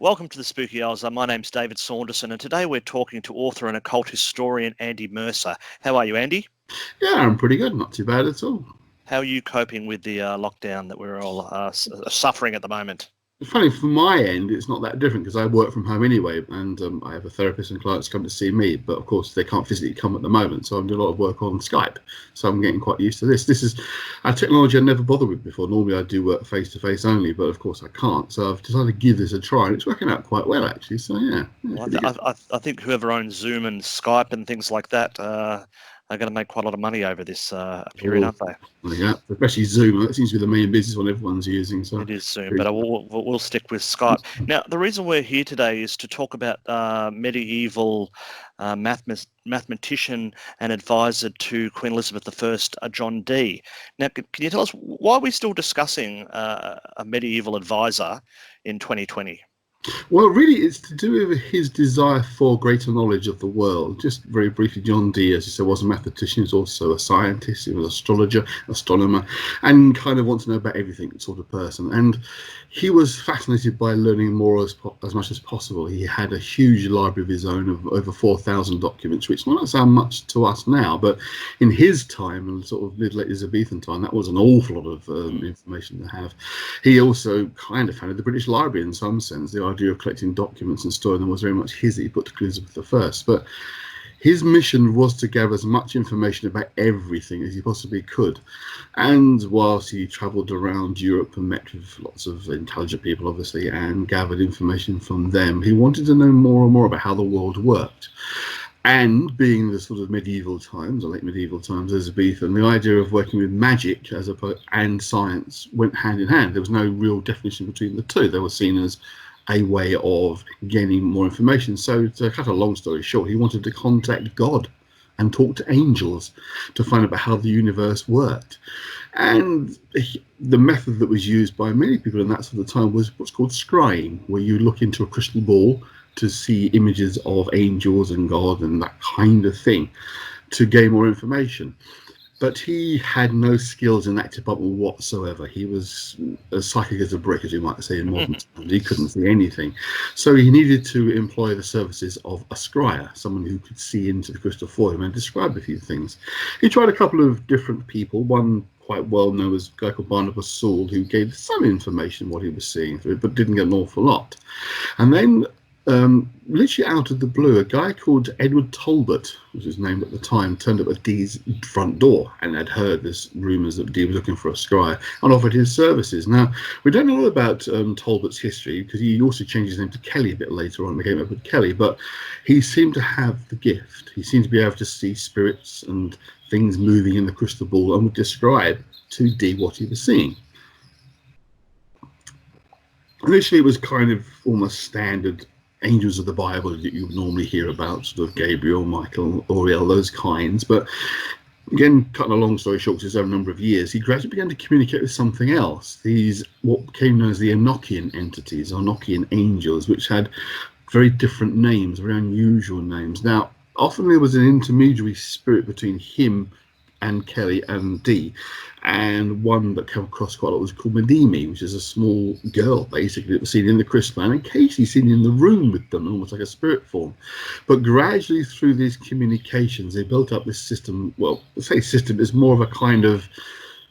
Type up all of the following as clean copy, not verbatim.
Welcome to the Spooky Hours. My name's David Saunderson, and today we're talking to author and occult historian Andy Mercer. How are you, Andy? Yeah, I'm pretty good. Not too bad at all. How are you coping with the lockdown that we're all suffering at the moment? Funny, from my end, it's not that different because I work from home anyway, and I have a therapist and clients come to see me, but of course they can't physically come at the moment, so I'm doing a lot of work on Skype, so I'm getting quite used to this. This is a technology I never bothered with before. Normally I do work face-to-face only, but of course I can't, so I've decided to give this a try, and it's working out quite well, actually, so yeah. Well, I think whoever owns Zoom and Skype and things like that are going to make quite a lot of money over this period, aren't they? Yeah, especially Zoom. That seems to be the main business one everyone's using. So it is Zoom, but we'll stick with Skype. Now, the reason we're here today is to talk about medieval mathematician and advisor to Queen Elizabeth I, John Dee. Now, can you tell us why are we still discussing a medieval advisor in 2020? Well, really, it's to do with his desire for greater knowledge of the world. Just very briefly, John Dee, as you said, was a mathematician. He was also a scientist. He was an astrologer, astronomer, and kind of wants to know about everything sort of person. And he was fascinated by learning more as much as possible. He had a huge library of his own of over 4,000 documents, which might not sound much to us now, but in his time, and sort of mid-late Elizabethan time, that was an awful lot of information to have. He also kind of founded the British Library in some sense. The idea of collecting documents and storing them was very much his that he put to Elizabeth I. But his mission was to gather as much information about everything as he possibly could. And whilst he travelled around Europe and met with lots of intelligent people, obviously, and gathered information from them, he wanted to know more and more about how the world worked. And being the sort of medieval times, or late medieval times, Elizabethan, the idea of working with magic and science went hand in hand. There was no real definition between the two. They were seen as a way of gaining more information. So to cut a long story short, he wanted to contact God and talk to angels to find out about how the universe worked. And the method that was used by many people in that sort of time was what's called scrying, where you look into a crystal ball to see images of angels and God and that kind of thing to gain more information. But he had no skills in that department whatsoever. He was as psychic as a brick, as you might say in modern times. He couldn't see anything. So he needed to employ the services of a scryer, someone who could see into the crystal for him and describe a few things. He tried a couple of different people. One quite well known as a guy called Barnabas Saul, who gave some information what he was seeing through it, but didn't get an awful lot. And then literally out of the blue, a guy called Edward Talbot, was his name at the time, turned up at Dee's front door and had heard this rumours that Dee was looking for a scryer and offered his services. Now, we don't know all about Talbot's history because he also changed his name to Kelley a bit later on, became Edward Kelley, but he seemed to have the gift. He seemed to be able to see spirits and things moving in the crystal ball and would describe to Dee what he was seeing. Initially, it was kind of almost standard angels of the Bible that you would normally hear about, sort of Gabriel, Michael, Uriel, those kinds. But again, cutting a long story short, because over a number of years, he gradually began to communicate with something else. These, what became known as the Enochian entities, Enochian angels, which had very different names, very unusual names. Now, often there was an intermediary spirit between him and Kelley and Dee, and one that came across quite a lot was called Medimi, which is a small girl basically that was seen in the crystal and occasionally seen in the room with them, almost like a spirit form. But gradually through these communications they built up this system. Well, I say system is more of a kind of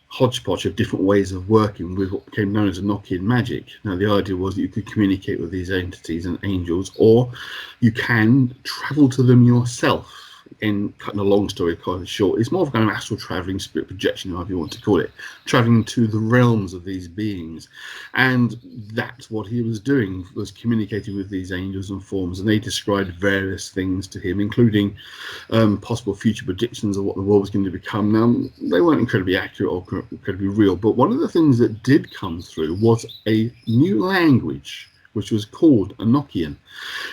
hodgepodge of different ways of working with what became known as Enochian magic. Now, the idea was that you could communicate with these entities and angels, or you can travel to them yourself. In cutting a long story kind of short, it's more of a kind of astral traveling, spirit projection, however you want to call it, traveling to the realms of these beings. And that's what he was doing, was communicating with these angels and forms, and they described various things to him, including possible future predictions of what the world was going to become. Now, they weren't incredibly accurate or incredibly real, but one of the things that did come through was a new language, which was called Enochian.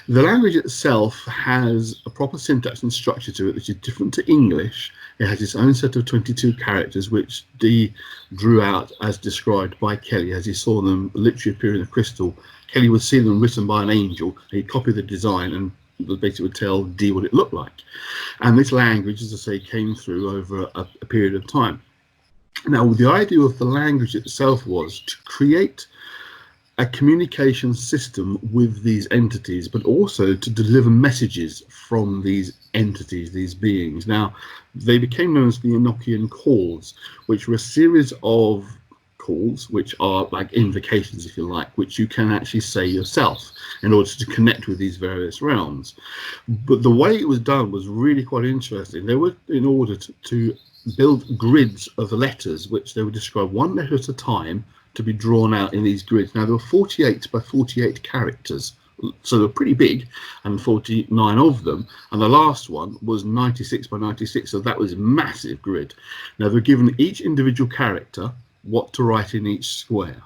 The language itself has a proper syntax and structure to it, which is different to English. It has its own set of 22 characters, which Dee drew out as described by Kelley, as he saw them literally appear in the crystal. Kelley would see them written by an angel, and he'd copy the design and basically would tell Dee what it looked like. And this language, as I say, came through over a period of time. Now, the idea of the language itself was to create a communication system with these entities, but also to deliver messages from these entities, these beings. Now, they became known as the Enochian calls, which were a series of calls, which are like invocations, if you like, which you can actually say yourself in order to connect with these various realms. But the way it was done was really quite interesting. They were in order to build grids of letters, which they would describe one letter at a time to be drawn out in these grids. Now, there were 48 by 48 characters, so they were pretty big, and 49 of them, and the last one was 96 by 96, so that was a massive grid. Now, they were given each individual character what to write in each square.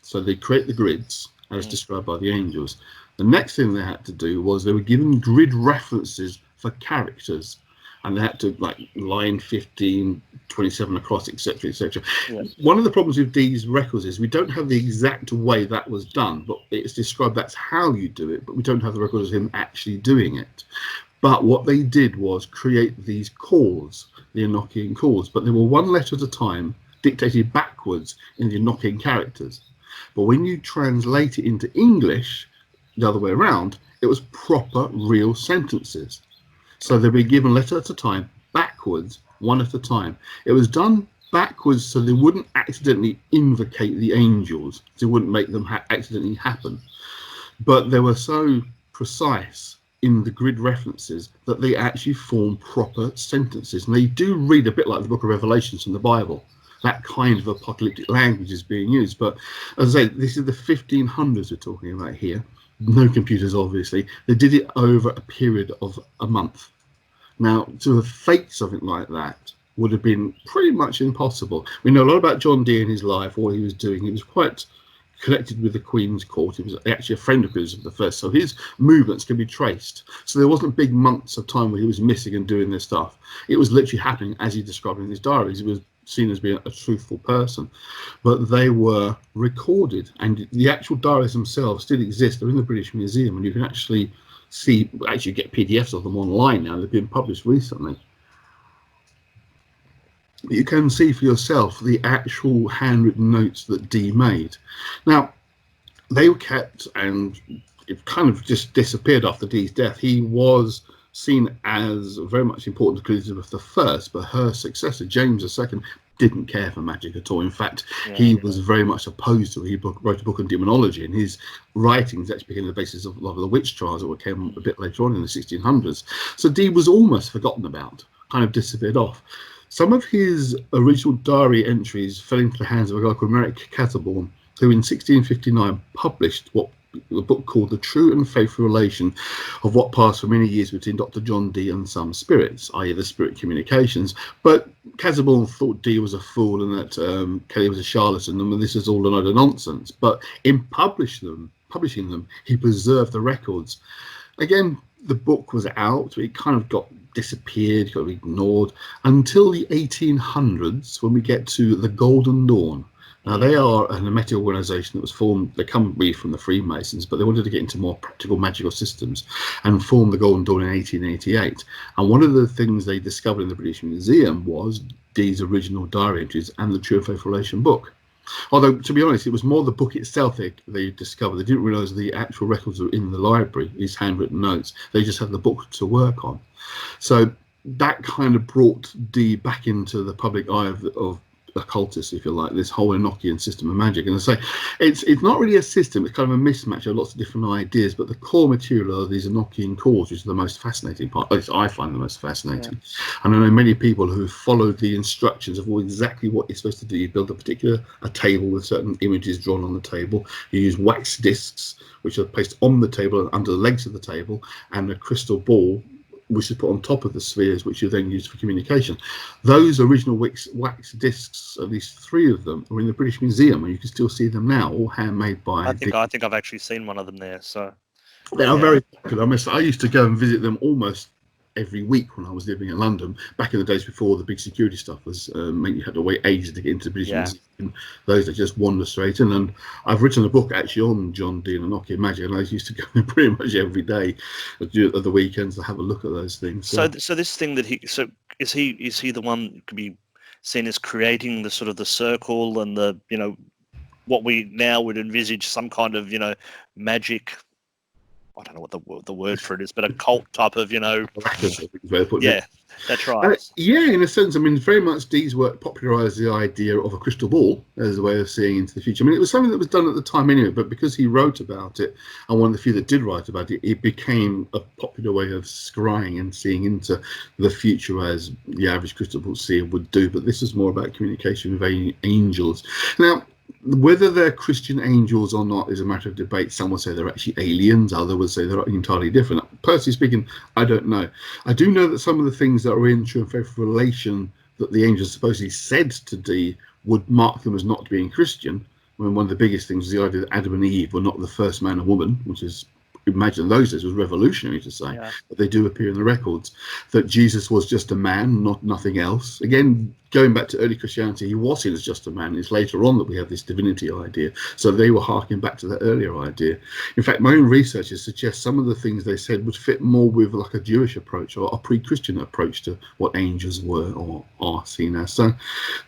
So they create the grids as described by the angels. The next thing they had to do was they were given grid references for characters, and they had to, like, line 15, 27 across, etc., etc. Yeah. One of the problems with Dee's records is we don't have the exact way that was done, but it's described that's how you do it, but we don't have the records of him actually doing it. But what they did was create these calls, the Enochian calls, but they were one letter at a time, dictated backwards in the Enochian characters. But when you translate it into English, the other way around, it was proper, real sentences. So they were given letter at a time, backwards, one at a time. It was done backwards so they wouldn't accidentally invocate the angels. They wouldn't make them accidentally happen. But they were so precise in the grid references that they actually form proper sentences. And they do read a bit like the book of Revelations from the Bible. That kind of apocalyptic language is being used. But as I say, this is the 1500s we're talking about here. No computers, obviously. They did it over a period of a month. Now, to have faked something like that would have been pretty much impossible. We know a lot about John Dee in his life, what he was doing. He was quite connected with the Queen's court. He was actually a friend of Elizabeth I, so his movements can be traced. So there wasn't big months of time where he was missing and doing this stuff. It was literally happening as he described in his diaries. He was seen as being a truthful person, but they were recorded, and the actual diaries themselves still exist. They're in the British Museum, and you can actually get PDFs of them online now. They've been published recently. You can see for yourself the actual handwritten notes that Dee made. Now, they were kept, and it kind of just disappeared after Dee's death. He was seen as very much important to Elizabeth I, but her successor, James II, didn't care for magic at all. In fact, he was very much opposed to it. He wrote a book on demonology, and his writings actually became the basis of a lot of the witch trials that came a bit later on in the 1600s. So Dee was almost forgotten about, kind of disappeared off. Some of his original diary entries fell into the hands of a guy called Merrick Catterbourne, who in 1659 published a book called The True and Faithful Relation of What Passed for Many Years Between Dr. John Dee and Some Spirits, i.e. the spirit communications. But Catterbourne thought Dee was a fool and that Kelley was a charlatan, and this is all a load of nonsense. But in publishing them, he preserved the records. Again, the book was out, it kind of disappeared, got ignored, until the 1800s, when we get to the Golden Dawn. Now, they are an hermetic organisation that was formed. They come from the Freemasons, but they wanted to get into more practical magical systems and formed the Golden Dawn in 1888. And one of the things they discovered in the British Museum was Dee's original diary entries and the True and Faithful Relation book. Although, to be honest, it was more the book itself they discovered. They didn't realise the actual records were in the library, these handwritten notes. They just had the book to work on. So that kind of brought Dee back into the public eye of occultists, if you like, this whole Enochian system of magic. And I say it's not really a system, it's kind of a mismatch of lots of different ideas, but the core material are these Enochian calls, which is the most fascinating part. At least I find the most fascinating. And I know many people who have followed the instructions of exactly what you're supposed to do. You build a table with certain images drawn on the table. You use wax discs, which are placed on the table and under the legs of the table, and a crystal ball which is put on top of the spheres, which you then use for communication. Those original wax discs, at least 3 of them, are in the British Museum, and you can still see them now, all handmade by... I think I've actually seen one of them there. So they are very popular. I used to go and visit them almost every week when I was living in London, back in the days before the big security stuff was you had to wait ages to get into the British Museum. Those that just wander straight in. And I've written a book actually on John Dee and Enochian magic, and I used to go in pretty much every day at the weekends to have a look at those things. So this thing that is he the one that could be seen as creating the sort of the circle and the what we now would envisage some kind of, magic. I don't know what the word for it is, but a cult type of, yeah, that's right. Yeah, in a sense, I mean, very much Dee's work popularised the idea of a crystal ball as a way of seeing into the future. I mean, it was something that was done at the time anyway, but because he wrote about it, and one of the few that did write about it, it became a popular way of scrying and seeing into the future as the average crystal ball seer would do. But this is more about communication with angels. Now, whether they're Christian angels or not is a matter of debate. Some will say they're actually aliens, others would say they're entirely different. Personally speaking, I don't know. I do know that some of the things that are in True and Faithful Relation that the angels supposedly said to Dee would mark them as not being Christian. I mean, one of the biggest things was the idea that Adam and Eve were not the first man and woman, which is, imagine those days, was revolutionary to say. Yeah. But they do appear in the records. That Jesus was just a man, nothing else. Again, going back to early Christianity, he was seen as just a man. It's later on that we have this divinity idea. So they were harking back to that earlier idea. In fact, my own researchers suggest some of the things they said would fit more with like a Jewish approach or a pre-Christian approach to what angels were or are seen as. So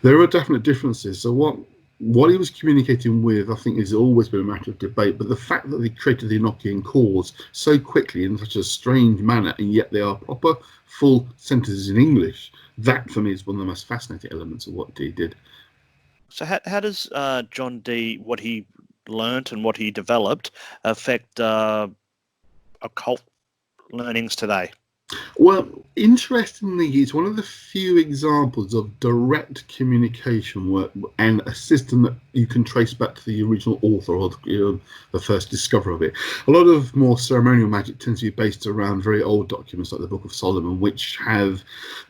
there are definite differences. So what he was communicating with, I think, has always been a matter of debate. But the fact that they created the Enochian cores so quickly in such a strange manner, and yet they are proper, full sentences in English, that for me is one of the most fascinating elements of what Dee did. So how does John Dee, what he learnt and what he developed, affect occult learnings today? Well, interestingly, it's one of the few examples of direct communication work and a system that you can trace back to the original author or the first discoverer of it. A lot of more ceremonial magic tends to be based around very old documents like the Book of Solomon, which have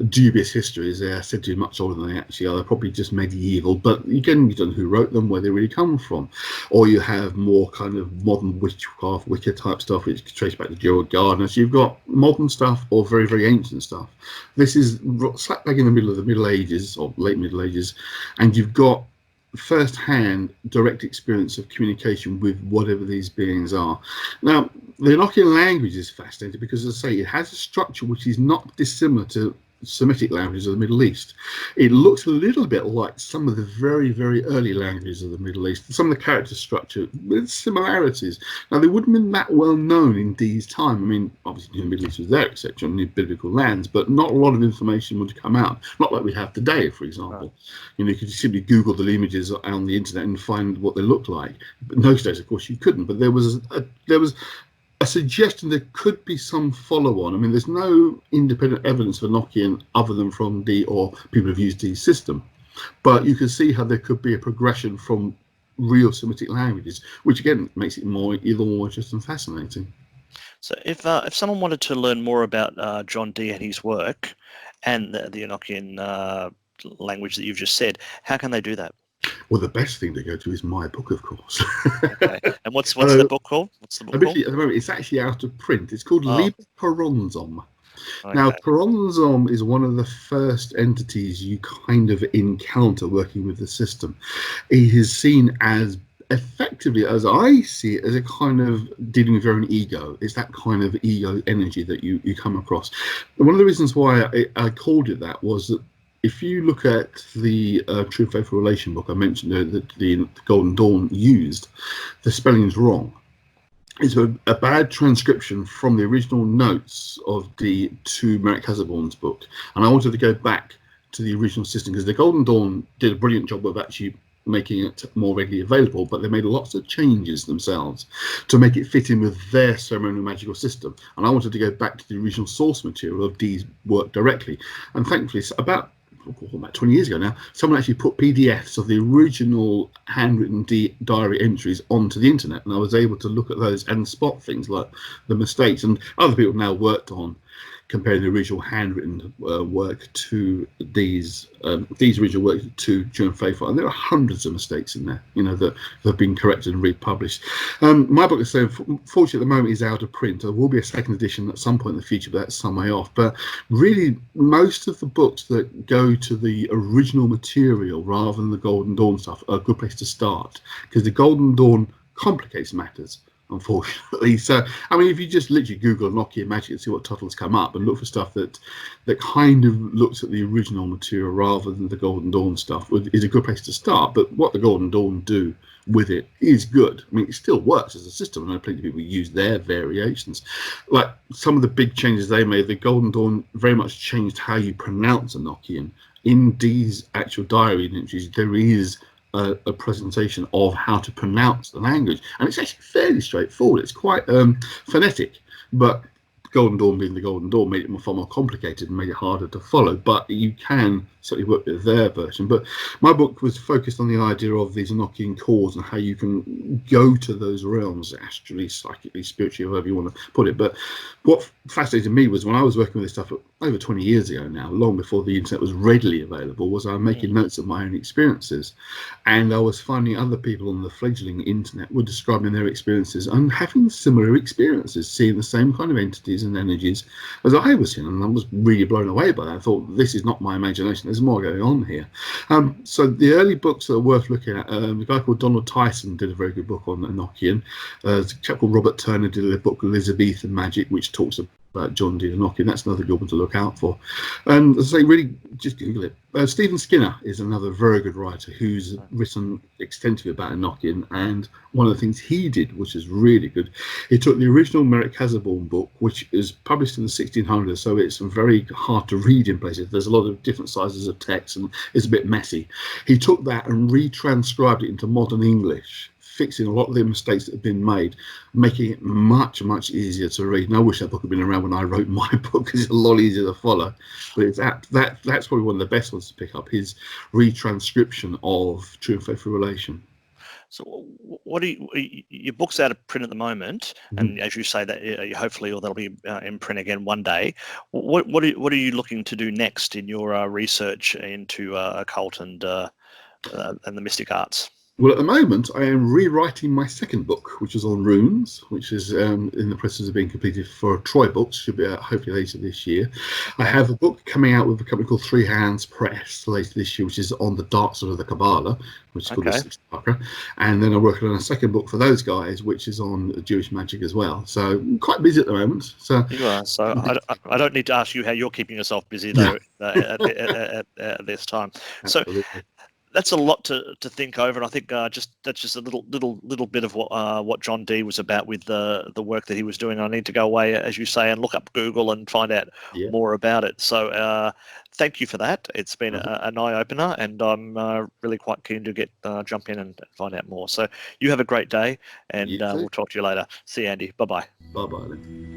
dubious histories. They are said to be much older than they actually are. They're probably just medieval, but again, you don't know who wrote them, where they really come from. Or you have more kind of modern witchcraft, Wicca type stuff, which can trace back to Gerald Gardner. So you've got modern stuff or very, very ancient stuff. This is slap bang in the middle of the Middle Ages or late Middle Ages, and you've got first-hand direct experience of communication with whatever these beings are. Now, the Enochian language is fascinating because, as I say, it has a structure which is not dissimilar to Semitic languages of the Middle East. It looks a little bit like some of the very, very early languages of the Middle East. Some of the character structure with similarities. Now, they wouldn't have been that well known in Dee's time. I mean, obviously the Middle East was there, etc., in biblical lands, but not a lot of information would come out. Not like we have today, for example. Right. You could simply Google the images on the internet and find what they looked like. But in those days, of course, you couldn't. But there was a suggestion there could be some follow-on. I mean, there's no independent evidence of Enochian other than from Dee or people who've used Dee's system. But you can see how there could be a progression from real Semitic languages, which again makes it even more interesting and fascinating. So if someone wanted to learn more about John Dee and his work and the Enochian language that you've just said, how can they do that? Well, the best thing to go to is my book, of course. Okay. And what's the book called? What's the book called? At the moment, it's actually out of print. It's called Liber Peronzom. Okay. Now, Peronzom is one of the first entities you kind of encounter working with the system. It is seen as effectively, as I see it, as a kind of dealing with your own ego. It's that kind of ego energy that you come across. And one of the reasons why I called it that was that if you look at the True and Faithful Relation book I mentioned that the Golden Dawn used, the spelling is wrong. It's a bad transcription from the original notes of Dee to Merrick Hasselborn's book. And I wanted to go back to the original system because the Golden Dawn did a brilliant job of actually making it more readily available, but they made lots of changes themselves to make it fit in with their ceremonial magical system. And I wanted to go back to the original source material of Dee's work directly. And thankfully, about 20 years ago now, someone actually put PDFs of the original handwritten diary entries onto the internet, and I was able to look at those and spot things like the mistakes. And other people now worked on comparing the original handwritten work to Dee's original work to True and Faithful, and there are hundreds of mistakes in there, that have been corrected and republished. My book is so fortunately at the moment is out of print. There will be a second edition at some point in the future, but that's some way off. But really, most of the books that go to the original material rather than the Golden Dawn stuff are a good place to start, because the Golden Dawn complicates matters. unfortunately. So, I mean, if you just literally Google Enochian magic and see what titles come up, and look for stuff that kind of looks at the original material rather than the Golden Dawn stuff, is a good place to start. But what the Golden Dawn do with it is good. I mean, it still works as a system. I know plenty of people use their variations. Like some of the big changes they made, the Golden Dawn very much changed how you pronounce Enochian. In Dee's actual diary entries, there is a presentation of how to pronounce the language, and it's actually fairly straightforward. It's quite phonetic, but Golden Dawn, being the Golden Dawn, made it far more complicated and made it harder to follow. But you can certainly work with their version. But my book was focused on the idea of these Enochian cores and how you can go to those realms, astrally, psychically, spiritually, however you want to put it. But what fascinated me was when I was working with this stuff over 20 years ago now, long before the internet was readily available, was I was making notes of my own experiences. And I was finding other people on the fledgling internet were describing their experiences and having similar experiences, seeing the same kind of entities and energies as I was in. And I was really blown away by that. I thought, this is not my imagination. There's more going on here. So the early books that are worth looking at, a guy called Donald Tyson did a very good book on Enochian. There's a chap called Robert Turner did a book, Elizabethan Magic, which talks about John Dee Enochian. That's another good one to look out for. And as I say, really just Google it. Stephen Skinner is another very good writer who's written extensively about Enochian, and one of the things he did, which is really good, he took the original Merrick Hasselborn book, which is published in the 1600s, so it's very hard to read in places. There's a lot of different sizes of text and it's a bit messy. He took that and retranscribed it into modern English, fixing a lot of the mistakes that have been made, making it much, much easier to read. And I wish that book had been around when I wrote my book, because it's a lot easier to follow. But it's that's probably one of the best ones to pick up, his retranscription of True and Faithful Relation. So what do your book's out of print at the moment, and as you say that hopefully or that'll be in print again one day. What are you looking to do next in your research into occult and the mystic arts? Well, at the moment, I am rewriting my second book, which is on runes, which is in the process of being completed for Troy Books. Should be out hopefully later this year. I have a book coming out with a company called Three Hands Press later this year, which is on the dark side of the Kabbalah, which is called the Sixth Chakra. And then I'm working on a second book for those guys, which is on Jewish magic as well. So I'm quite busy at the moment. So you are. So I don't need to ask you how you're keeping yourself busy though at this time. Absolutely. So that's a lot to think over, and I think that's just a little bit of what John Dee was about with the work that he was doing. I need to go away, as you say, and look up Google and find out more about it. So thank you for that. It's been an eye opener, and I'm really quite keen to get jump in and find out more. So you have a great day, and we'll talk to you later. See you, Andy. Bye bye. Bye bye then.